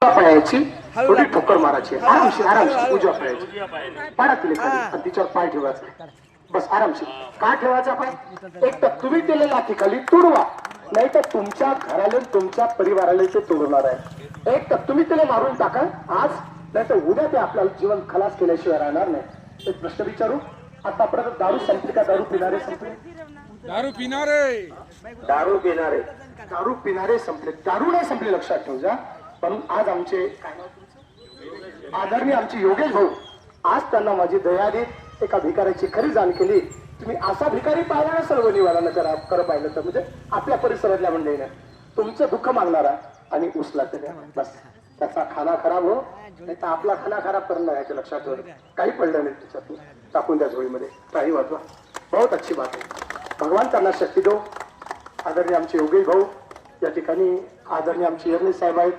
पायाची थोडी ठोकर मारायची, आरामशीर आरामशीर उजव्या पायाची पाडा तिला खाली आणि तिच्यावर पाय ठेवायचा. बस आरामशीर. का ठेवायचा पाय? एक तर तुम्ही त्याला लाथी खाली तुडवा, नाही तर तुमच्या घराला तुमच्या परिवाराला ते तोडणार आहे. एक तर तुम्ही त्याला मारून टाका आज, नाही तर उद्या ते आपल्याला जीवन खलास केल्याशिवाय राहणार नाही. एक प्रश्न विचारू, आतापर्यंत दारू संपली का? दारू पिणारे संपले? दारू पिणारे दारू पिणारे दारू पिणारे संपले, दारू नाही संपले लक्षात ठेवू जा. पण आज आमचे आदरणीय आमचे योगेश भाऊ, आज त्यांना माझी दया आली, एका भिकाऱ्याची खरी जाण केली. तुम्ही असा भिकारी पाहिला ना सर्व निवारण खरं पाहिलं तर, म्हणजे आपल्या परिसरातल्या मंडळीने तुमचं दुःख मागणारा आणि उचला तर बस. त्याचा खाना खराब हो, नाही तर आपला खाना खराब करणं याच्या लक्षात ठेव. काही पडलं नाही त्याच्यातून, टाकून त्या झोळीमध्ये काही वाजवा. बहुत अच्छी बात आहे. भगवान त्यांना शक्ती दो. आदरणीय आमचे योगेश भाऊ, या ठिकाणी आदरणीय आमचे यर्नी साहेब आहेत,